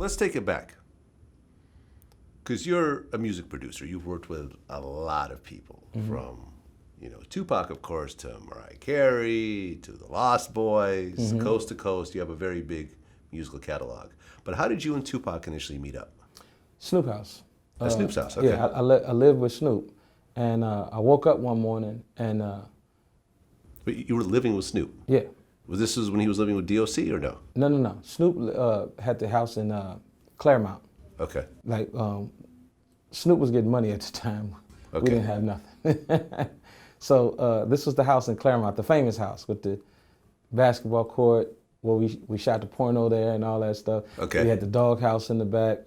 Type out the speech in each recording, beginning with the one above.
Let's take it back. Because you're a music producer. You've worked with a lot of people, from, 2Pac, of course, to Mariah Carey, to the Lost Boys, coast to coast. You have a very big musical catalog. But how did you and 2Pac initially meet up? Snoop house. At Snoop's house, okay. Yeah, I lived with Snoop. And I woke up one morning and... But you were living with Snoop? Yeah. This was when he was living with DOC or no? No. Snoop had the house in Claremont. Okay. Like, Snoop was getting money at the time. Okay. We didn't have nothing. So this was the house in Claremont, the famous house with the basketball court where we shot the porno there and all that stuff. Okay. We had the dog house in the back.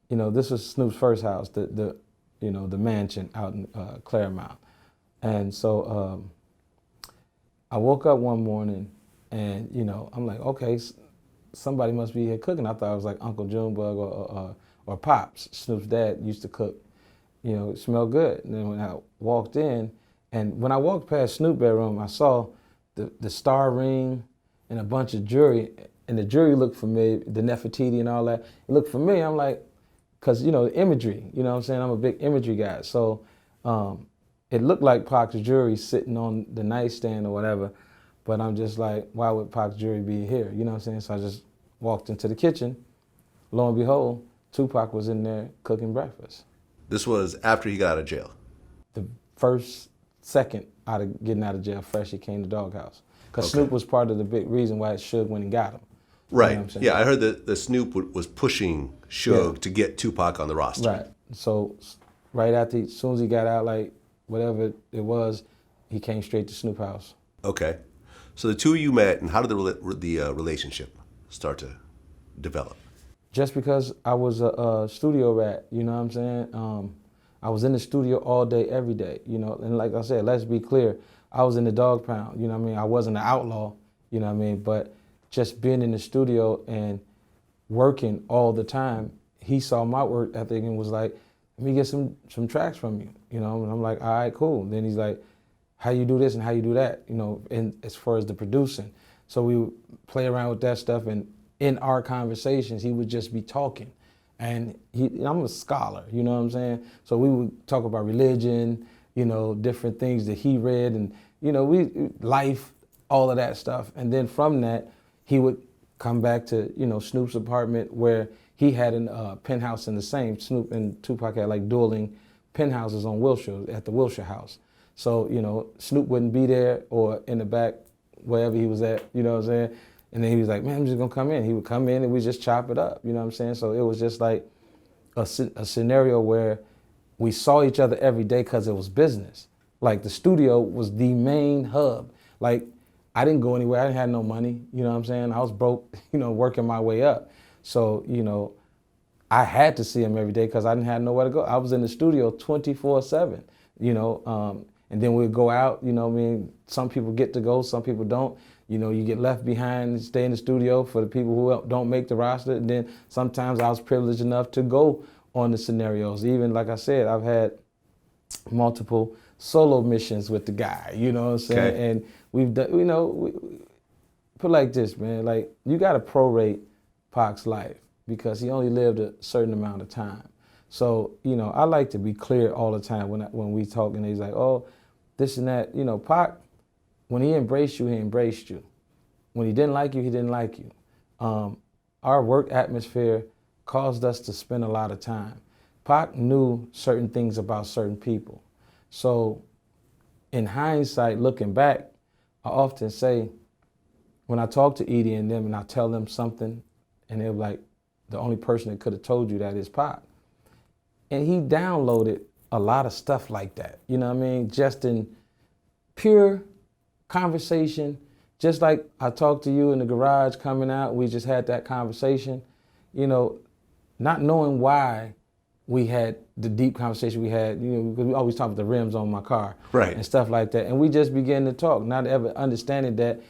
This was Snoop's first house, the mansion out in Claremont. And so I woke up one morning and, I'm like, okay, somebody must be here cooking. I thought it was like Uncle Junebug or Pops. Snoop's dad used to cook. It smelled good. And then when I walked in, and when I walked past Snoop's bedroom, I saw the star ring and a bunch of jewelry, and the jewelry looked familiar, the Nefertiti and all that. It looked familiar. I'm like, because, the imagery, what I'm saying? I'm a big imagery guy. So it looked like Pac's jewelry sitting on the nightstand or whatever, but I'm just like, why would Pac's jewelry be here? You know what I'm saying? So I just walked into the kitchen. Lo and behold, 2Pac was in there cooking breakfast. This was after he got out of jail? The second out of getting out of jail fresh, he came to Doghouse. Because Okay. Snoop was part of the big reason why Suge went and got him. Right. You know what I'm saying? Yeah, I heard that Snoop was pushing Suge Yeah. to get 2Pac on the roster. Right. So right after, as soon as he got out, like whatever it was, he came straight to Snoop house. Okay. So the two of you met, and how did the relationship start to develop? Just because I was a studio rat, you know what I'm saying? I was in the studio all day, every day, and like I said, let's be clear, I was in the dog pound, you know what I mean? I wasn't an outlaw, you know what I mean? But just being in the studio and working all the time, he saw my work ethic and was like, let me get some tracks from you, and I'm like, all right, cool. Then he's like, how you do this and how you do that, and as far as the producing. So we would play around with that stuff, and in our conversations, he would just be talking. And I'm a scholar, you know what I'm saying? So we would talk about religion, different things that he read, and, life, all of that stuff. And then from that, he would come back to, Snoop's apartment where he had a penthouse in the same. Snoop and 2Pac had like dueling penthouses on Wilshire, at the Wilshire house. So, Snoop wouldn't be there or in the back, wherever he was at, you know what I'm saying? And then he was like, man, I'm just gonna come in. He would come in and we just chop it up, you know what I'm saying? So it was just like a scenario where we saw each other every day because it was business. Like the studio was the main hub. Like I didn't go anywhere, I didn't have no money, you know what I'm saying? I was broke, working my way up. So, I had to see him every day because I didn't have nowhere to go. I was in the studio 24/7, and then we'd go out, some people get to go, some people don't. You get left behind and stay in the studio for the people who don't make the roster. And then sometimes I was privileged enough to go on the scenarios. Even, like I said, I've had multiple solo missions with the guy, you know what I'm saying? Okay. And we've done, put it like this, man, like you got to prorate Pac's life because he only lived a certain amount of time. So, I like to be clear all the time when we talk and he's like, oh, this and that. Pac, when he embraced you, he embraced you. When he didn't like you, he didn't like you. Our work atmosphere caused us to spend a lot of time. Pac knew certain things about certain people. So in hindsight, looking back, I often say, when I talk to Edie and them and I tell them something, and they're like, the only person that could have told you that is Pac. And he downloaded a lot of stuff like that, you know what I mean? Just in pure conversation, just like I talked to you in the garage coming out, we just had that conversation, not knowing why we had the deep conversation we had, because we always talk about the rims on my car, Right. and stuff like that. And we just began to talk, not ever understanding that,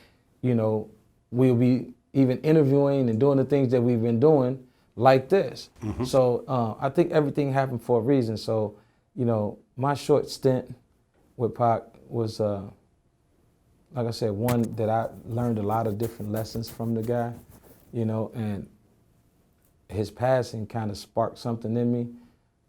we'll be even interviewing and doing the things that we've been doing like this. Mm-hmm. So I think everything happened for a reason. So, my short stint with Pac was, like I said, one that I learned a lot of different lessons from the guy, and his passing kind of sparked something in me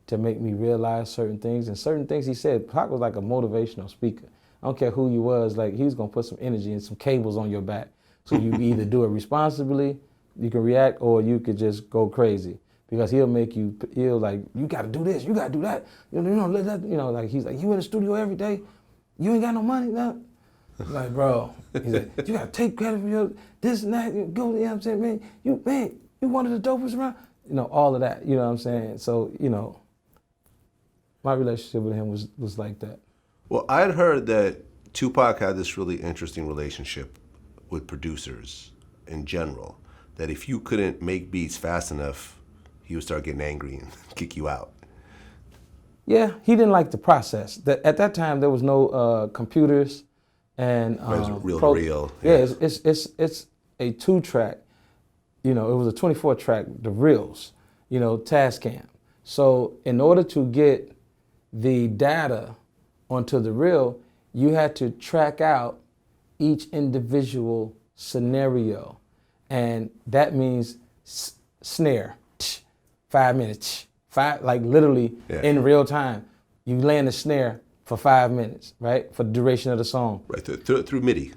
to make me realize certain things. And certain things he said, Pac was like a motivational speaker. I don't care who you was, like he was gonna put some energy and some cables on your back. So you either do it responsibly, you can react, or you could just go crazy. Because he'll like, you gotta do this, you gotta do that. Like he's like, you in the studio every day, you ain't got no money, no. Like, bro, he's like, you gotta take credit for your this and that. You know what I'm saying, man, you one of the dopest around. All of that, you know what I'm saying? So, my relationship with him was like that. Well, I'd heard that Tupac had this really interesting relationship with producers in general, that if you couldn't make beats fast enough, he would start getting angry and kick you out. Yeah, he didn't like the process. At that time, there was no computers and It was reel to reel. Yeah, it's a 2-track. It was a 24-track, the reels, Tascam. So in order to get the data onto the reel, you had to track out each individual scenario. And that means snare, 5 minutes, like literally in real time. You land the snare for 5 minutes, right? For the duration of the song. Right, through MIDI.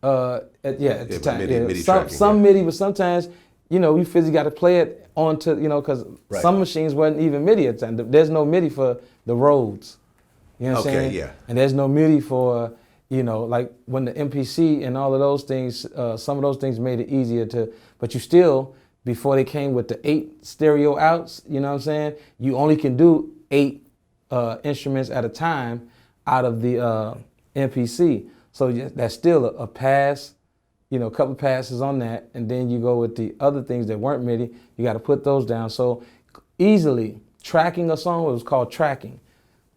At the time. MIDI tracking, some MIDI, but sometimes, you physically got to play it onto, because some machines wasn't even MIDI at the time. There's no MIDI for the Rhodes. You know what I'm saying? Yeah. And there's no MIDI for, like when the MPC and all of those things, some of those things made it easier but you still, before they came with the 8 stereo outs, you know what I'm saying? You only can do 8 instruments at a time out of the MPC. So that's still a pass, a couple of passes on that. And then you go with the other things that weren't MIDI, you got to put those down. So easily tracking a song, it was called tracking.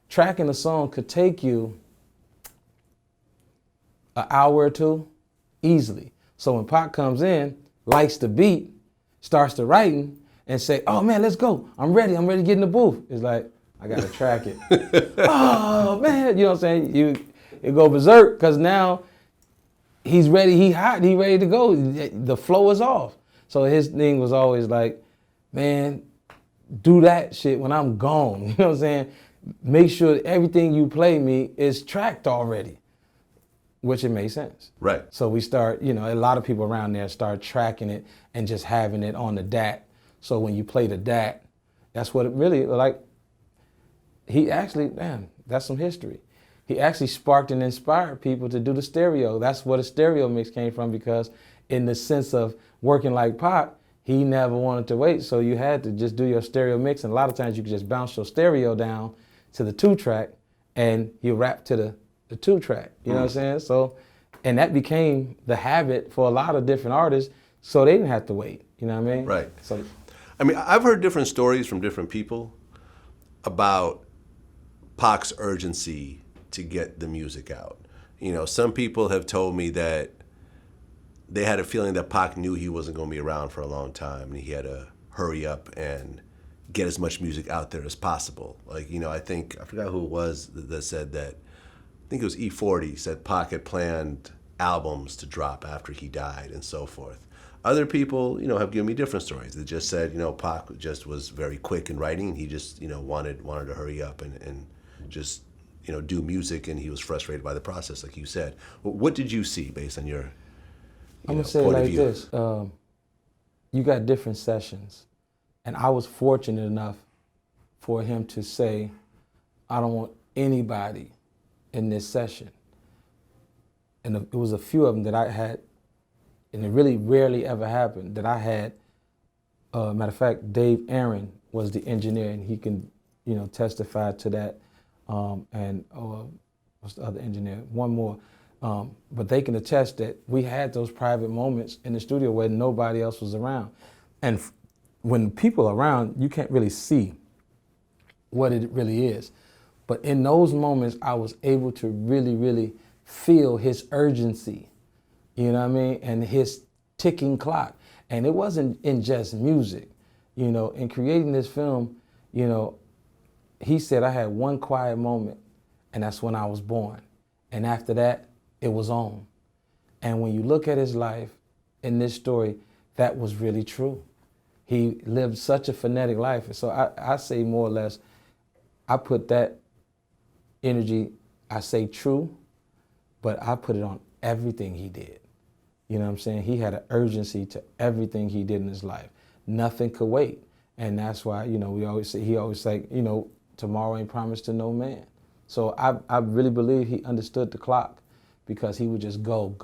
Tracking a song could take you an hour or two easily. So when Pac comes in, likes the beat, starts to writing, and say, oh man, let's go. I'm ready to get in the booth. It's like, I gotta track it. Oh man, you know what I'm saying? You go berserk, because now he's ready, he hot, he ready to go. The flow is off. So his thing was always like, man, do that shit when I'm gone. You know what I'm saying? Make sure everything you play me is tracked already, which it made sense. Right. So we start, a lot of people around there start tracking it and just having it on the DAT. So when you play the DAT, that's what it really, like, he actually, that's some history. He actually sparked and inspired people to do the stereo. That's where the stereo mix came from, because in the sense of working like Pac, he never wanted to wait. So you had to just do your stereo mix. And a lot of times you could just bounce your stereo down to the 2-track and you rap to the 2-track. You know what I'm saying? So, and that became the habit for a lot of different artists, so they didn't have to wait. You know what I mean? Right. So, I've heard different stories from different people about Pac's urgency to get the music out. Some people have told me that they had a feeling that Pac knew he wasn't going to be around for a long time, and he had to hurry up and get as much music out there as possible. Like, I forgot who it was that said that. I think it was E40 said Pac had planned albums to drop after he died and so forth. Other people, have given me different stories. They just said, Pac just was very quick in writing, and he just, wanted to hurry up and just, do music, and he was frustrated by the process, like you said. What did you see based on your I'm gonna say it like this. You got different sessions, and I was fortunate enough for him to say, I don't want anybody in this session. And it was a few of them that I had, and it really rarely ever happened, that I had, matter of fact, Dave Aaron was the engineer, and he can, testify to that. And what's the other engineer? One more. But they can attest that we had those private moments in the studio where nobody else was around. And when people are around, you can't really see what it really is. But in those moments, I was able to really, really feel his urgency, you know what I mean? And his ticking clock. And it wasn't in just music, in creating this film, he said I had one quiet moment, and that's when I was born. And after that, it was on. And when you look at his life in this story, that was really true. He lived such a frenetic life. And so I say more or less, I put that energy, I say true, but I put it on everything he did. You know what I'm saying? He had an urgency to everything he did in his life. Nothing could wait. And that's why, you know, he always say, you know, tomorrow ain't promised to no man. So I really believe he understood the clock, because he would just go.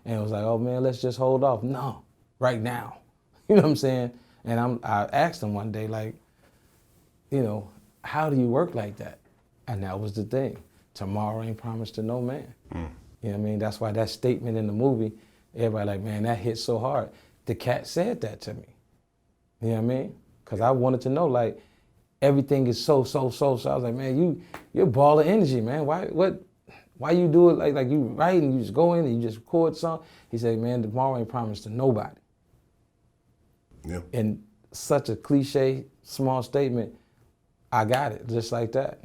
And it was like, oh man, let's just hold off. No, right now. You know what I'm saying? And I asked him one day, like, you know, how do you work like that? And that was the thing. Tomorrow ain't promised to no man. You know what I mean? That's why that statement in the movie, everybody like, man, that hit so hard. The cat said that to me. You know what I mean? Because I wanted to know, like, everything is so. So I was like, man, you're a ball of energy, man. Why you do it like you write and you just go in and you just record song? He said, man, tomorrow ain't promised to nobody. Yeah. And such a cliche, small statement, I got it just like that.